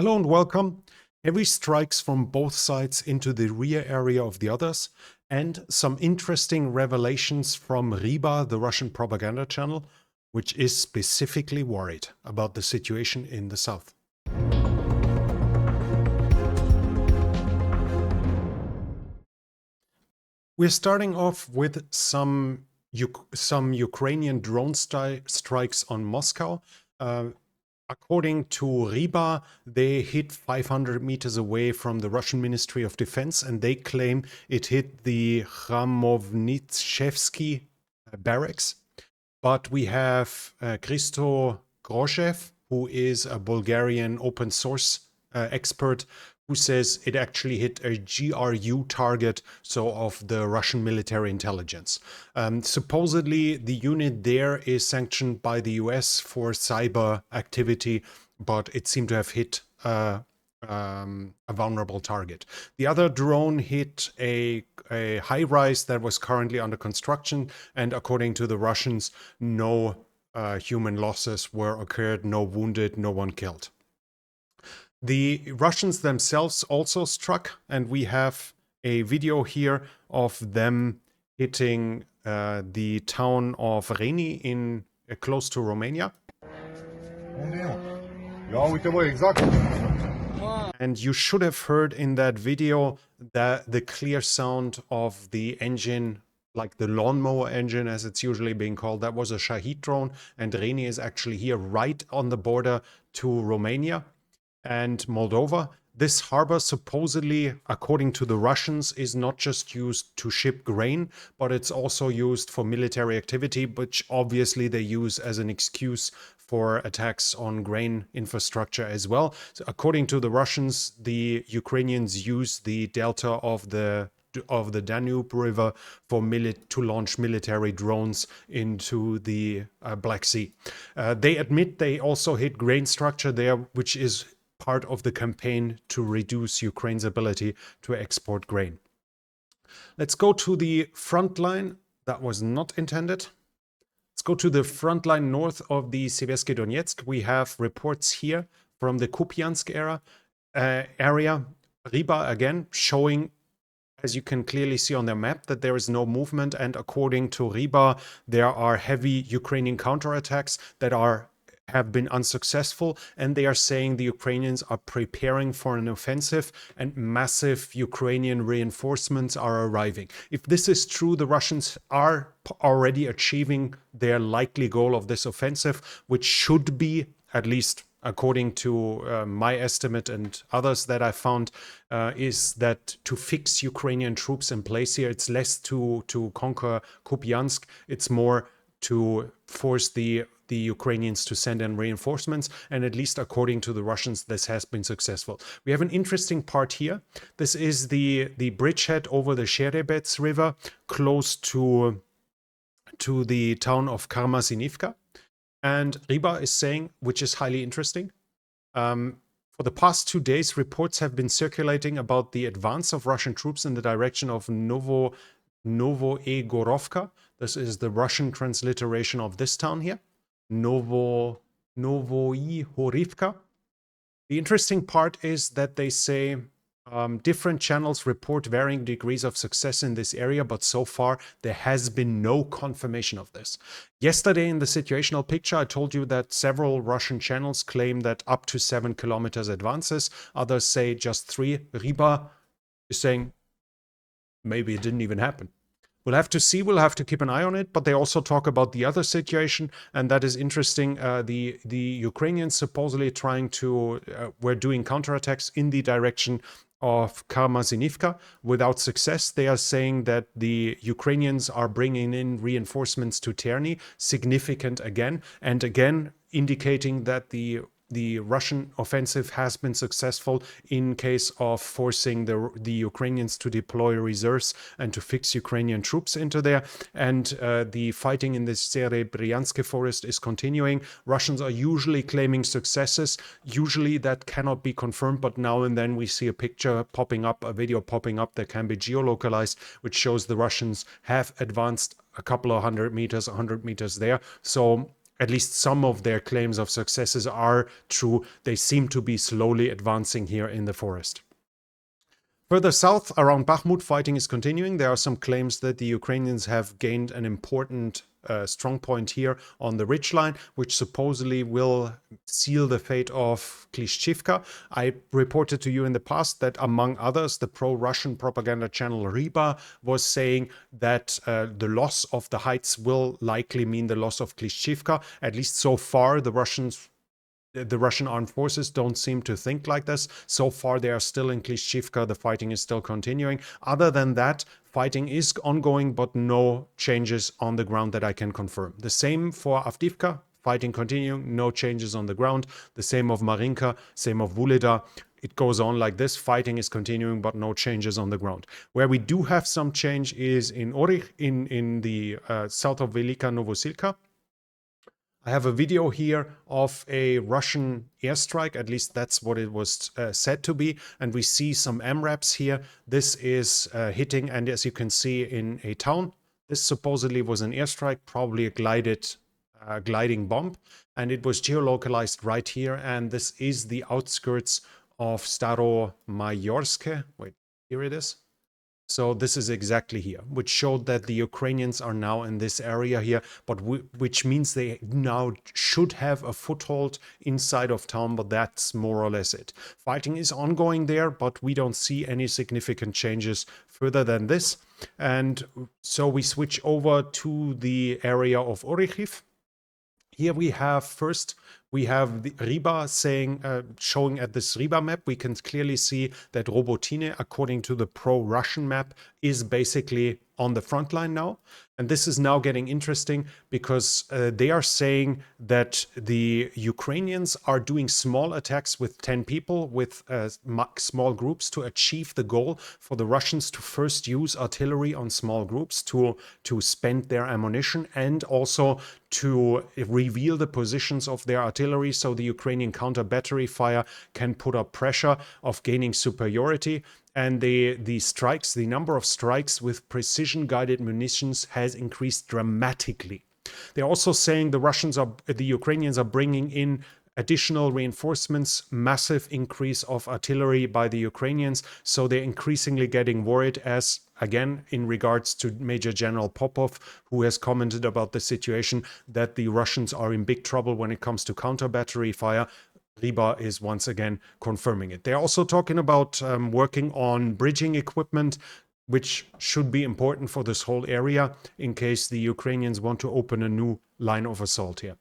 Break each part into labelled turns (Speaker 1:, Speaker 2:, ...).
Speaker 1: Hello and welcome. Heavy strikes from both sides into the rear area of the others, and some interesting revelations from Riba, the Russian propaganda channel, which is specifically worried about the situation in the south. We're starting off with some Ukrainian drone strikes on Moscow. According to Riba, they hit 500 meters away from the Russian Ministry of Defense, and they claim it hit the Khramovnitshevsky barracks. But we have Christo Groshev, who is a Bulgarian open source expert, who says it actually hit a GRU target, so of the Russian military intelligence. Supposedly, the unit there is sanctioned by the US for cyber activity, but it seemed to have hit a vulnerable target. The other drone hit a high-rise that was currently under construction, and according to the Russians, no human losses were occurred, no wounded, no one killed. The Russians themselves also struck, and we have a video here of them hitting the town of Reni in close to Romania. And you should have heard in that video that the clear sound of the engine, like the lawnmower engine as it's usually being called. That was a Shahid drone, and Reni is actually here right on the border to Romania and Moldova. This harbor supposedly, according to the Russians, is not just used to ship grain, but it's also used for military activity, which obviously they use as an excuse for attacks on grain infrastructure as well. So according to the Russians, the Ukrainians use the delta of the Danube River for to launch military drones into the Black Sea. They admit they also hit grain structure there, which is part of the campaign to reduce Ukraine's ability to export grain. Let's go to the front line. That was not intended. Let's go to the front line north of the Seversky Donetsk. We have reports here from the Kupiansk area. Riba again showing, as you can clearly see on their map, that there is no movement. And according to Riba, there are heavy Ukrainian counterattacks that have been unsuccessful, and they are saying the Ukrainians are preparing for an offensive and massive Ukrainian reinforcements are arriving. If this is true, the Russians are already achieving their likely goal of this offensive, which should be, at least according to my estimate and others that I found, is that to fix Ukrainian troops in place here, it's less to conquer Kupiansk, it's more to force the Ukrainians to send in reinforcements, and at least according to the Russians, this has been successful. We have an interesting part here. This is the bridgehead over the Sherebets River, close to the town of Karmazinivka. And Riba is saying, which is highly interesting, for the past 2 days, reports have been circulating about the advance of Russian troops in the direction of Novoegorovka. This is the Russian transliteration of this town here. Novoihorivka. The interesting part is that they say different channels report varying degrees of success in this area, but so far there has been no confirmation of this. Yesterday in the situational picture, I told you that several Russian channels claim that up to 7 kilometers advances. Others say just 3. Riba is saying maybe it didn't even happen. We'll have to see. We'll have to keep an eye on it. But they also talk about the other situation, and that is interesting. The Ukrainians supposedly were doing counterattacks in the direction of Karmazinivka without success. They are saying that the Ukrainians are bringing in reinforcements to Terny, significant again, and again indicating that the Russian offensive has been successful in case of forcing the Ukrainians to deploy reserves and to fix Ukrainian troops into there. And the fighting in the Serebryansk forest is continuing. Russians are usually claiming successes. Usually that cannot be confirmed, but now and then we see a picture popping up, a video popping up that can be geolocalized, which shows the Russians have advanced a couple of 100 meters there. So at least some of their claims of successes are true. They seem to be slowly advancing here in the forest. Further south, around Bakhmut, fighting is continuing. There are some claims that the Ukrainians have gained an important strong point here on the ridgeline, which supposedly will seal the fate of Klishchivka. I reported to you in the past that, among others, the pro-Russian propaganda channel Riba was saying that the loss of the heights will likely mean the loss of Klishchivka. At least so far, the Russian armed forces don't seem to think like this. So far, they are still in Klishchivka. The fighting is still continuing. Other than that, fighting is ongoing, but no changes on the ground that I can confirm. The same for Avdiivka. Fighting continuing, no changes on the ground. The same of Marinka, same of Vuleda. It goes on like this. Fighting is continuing, but no changes on the ground. Where we do have some change is in Orich, in the south of Velika Novosilka. I have a video here of a Russian airstrike, at least that's what it was said to be, and we see some MRAPs here. This is hitting, and as you can see, in a town. This supposedly was an airstrike, probably a gliding bomb, and it was geolocalized right here, and this is the outskirts of Staromayorske. Wait, here it is. So this is exactly here, which showed that the Ukrainians are now in this area here, but which means they now should have a foothold inside of town, but that's more or less it. Fighting is ongoing there, but we don't see any significant changes further than this. And so we switch over to the area of Orikhiv. Here we have the Riba saying, showing at this Riba map, we can clearly see that Robotine, according to the pro-Russian map, is basically on the front line now. And this is now getting interesting because they are saying that the Ukrainians are doing small attacks with 10 people, with small groups, to achieve the goal for the Russians to first use artillery on small groups to spend their ammunition, and also to reveal the positions of their artillery so the Ukrainian counter battery fire can put up pressure of gaining superiority. And the strikes, the number of strikes with precision guided munitions has increased dramatically. They're also saying the Ukrainians are bringing in additional reinforcements, massive increase of artillery by the Ukrainians. So they're increasingly getting worried, as again, in regards to Major General Popov, who has commented about the situation, that the Russians are in big trouble when it comes to counter battery fire. Riba is once again confirming it. They're also talking about working on bridging equipment, which should be important for this whole area in case the Ukrainians want to open a new line of assault here.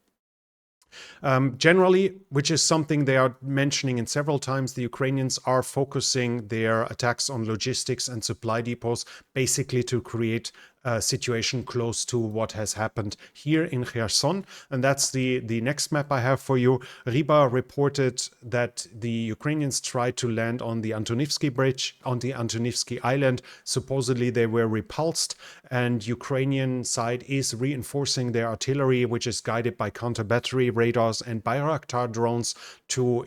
Speaker 1: Generally, which is something they are mentioning in several times, the Ukrainians are focusing their attacks on logistics and supply depots, basically to create a situation close to what has happened here in Kherson. And that's the next map I have for you. Riba reported that the Ukrainians tried to land on the Antonivsky Bridge, on the Antonivsky Island. Supposedly they were repulsed, and Ukrainian side is reinforcing their artillery, which is guided by counter-battery radars and Bayraktar drones, to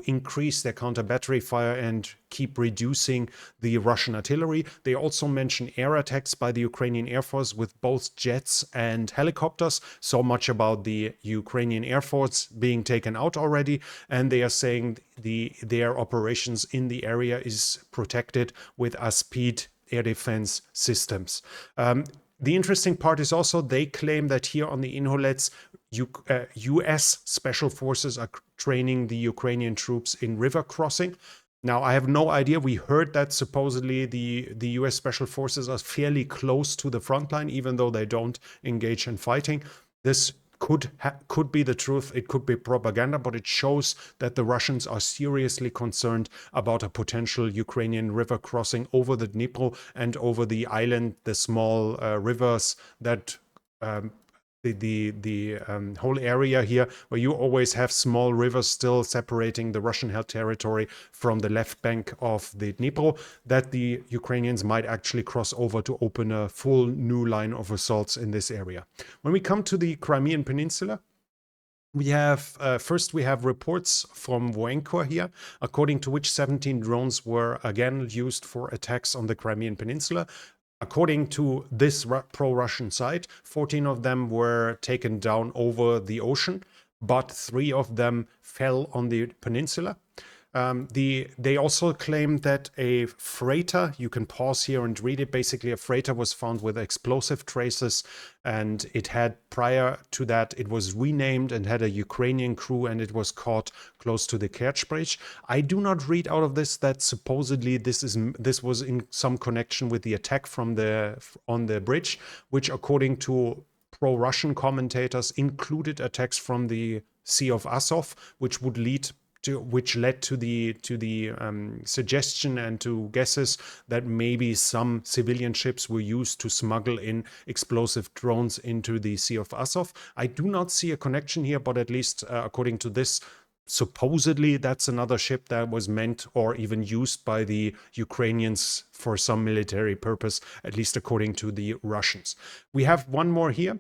Speaker 1: increase their counter-battery fire and keep reducing the Russian artillery. They also mention air attacks by the Ukrainian Air Force with both jets and helicopters. So much about the Ukrainian Air Force being taken out already. And they are saying their operations in the area is protected with ASPID air defense systems. The interesting part is also they claim that here on the Inholets, US special forces are training the Ukrainian troops in river crossing. Now, I have no idea. We heard that supposedly the US special forces are fairly close to the front line, even though they don't engage in fighting. This could be the truth. It could be propaganda, but it shows that the Russians are seriously concerned about a potential Ukrainian river crossing over the Dnipro and over the island, the small rivers that the whole area here, where you always have small rivers still separating the Russian-held territory from the left bank of the Dnipro, that the Ukrainians might actually cross over to open a full new line of assaults in this area. When we come to the Crimean Peninsula, we have first reports from Voenko here, according to which 17 drones were again used for attacks on the Crimean Peninsula. According to this pro-Russian site, 14 of them were taken down over the ocean, but 3 of them fell on the peninsula. They also claim that a freighter, you can pause here and read it, basically a freighter was found with explosive traces, and it had, prior to that, it was renamed and had a Ukrainian crew, and it was caught close to the Kerch Bridge. I do not read out of this that supposedly this was in some connection with the attack on the bridge, which according to pro-Russian commentators included attacks from the Sea of Azov, which led to the suggestion and to guesses that maybe some civilian ships were used to smuggle in explosive drones into the Sea of Azov. I do not see a connection here, but at least according to this, supposedly that's another ship that was meant or even used by the Ukrainians for some military purpose, at least according to the Russians. We have one more here.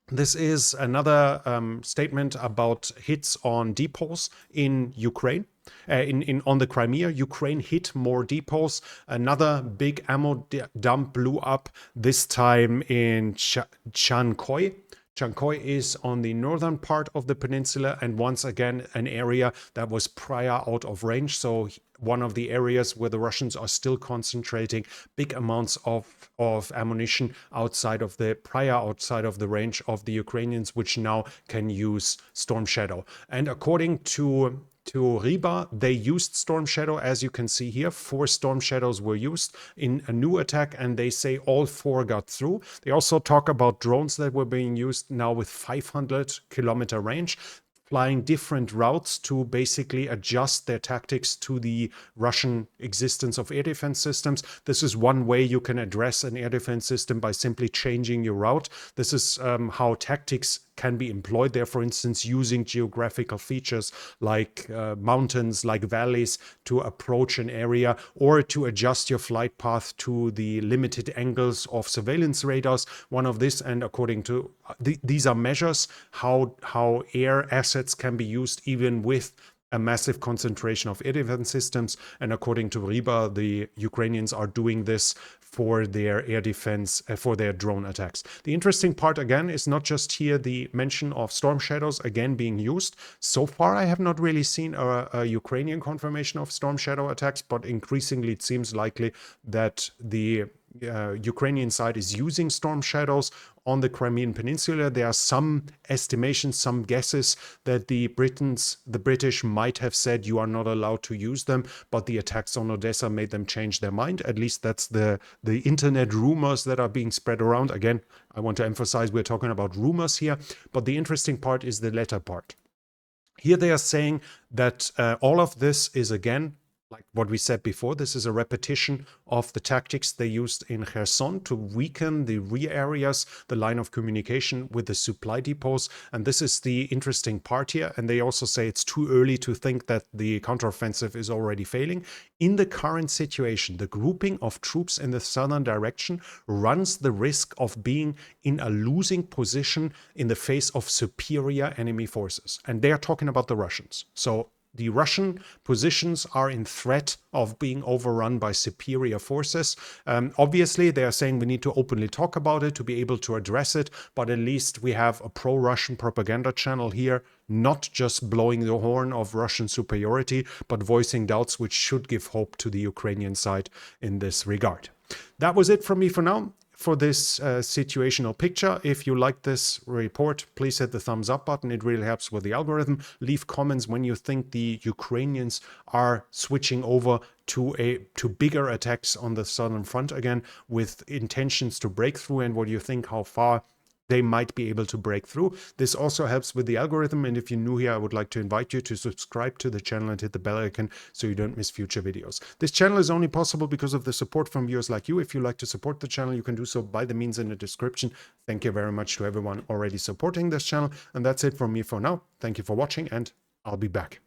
Speaker 1: This is another statement about hits on depots in Ukraine. On the Crimea, Ukraine hit more depots. Another big ammo dump blew up, this time in Chankoi. Chankoi is on the northern part of the peninsula, and once again an area that was prior out of range. So one of the areas where the Russians are still concentrating big amounts of ammunition outside of the range of the Ukrainians, which now can use Storm Shadow. And according to Riba, they used Storm Shadow. As you can see here, 4 Storm Shadows were used in a new attack, and they say all 4 got through. They also talk about drones that were being used now with 500-kilometer range, flying different routes to basically adjust their tactics to the Russian existence of air defense systems. This is one way you can address an air defense system, by simply changing your route. This is how tactics can be employed there, for instance, using geographical features like mountains, like valleys, to approach an area, or to adjust your flight path to the limited angles of surveillance radars. One of this, and according to these are measures how air assets can be used even with a massive concentration of air defense systems. And according to Riba, the Ukrainians are doing this for their air defense, for their drone attacks. The interesting part, again, is not just here the mention of Storm Shadows again being used. So far, I have not really seen a Ukrainian confirmation of Storm Shadow attacks, but increasingly it seems likely that the Ukrainian side is using Storm Shadows on the Crimean Peninsula. There are some estimations, some guesses that the British might have said you are not allowed to use them, but the attacks on Odessa made them change their mind. At least that's the internet rumors that are being spread around. Again, I want to emphasize we're talking about rumors here, but the interesting part is the latter part. Here they are saying that all of this is, again, like what we said before, this is a repetition of the tactics they used in Kherson to weaken the rear areas, the line of communication with the supply depots. And this is the interesting part here. And they also say it's too early to think that the counteroffensive is already failing. In the current situation, the grouping of troops in the southern direction runs the risk of being in a losing position in the face of superior enemy forces. And they are talking about the Russians. So the Russian positions are in threat of being overrun by superior forces. Obviously, they are saying we need to openly talk about it to be able to address it, but at least we have a pro-Russian propaganda channel here, not just blowing the horn of Russian superiority, but voicing doubts which should give hope to the Ukrainian side in this regard. That was it from me for now. For this situational picture. If you like this report, please hit the thumbs up button. It really helps with the algorithm. Leave comments when you think the Ukrainians are switching over to bigger attacks on the southern front again, with intentions to break through, and what you think, how far they might be able to break through. This also helps with the algorithm, and if you're new here, I would like to invite you to subscribe to the channel and hit the bell icon so you don't miss future videos. This channel is only possible because of the support from viewers like you. If you like to support the channel, you can do so by the means in the description. Thank you very much to everyone already supporting this channel, and that's it from me for now. Thank you for watching, and I'll be back.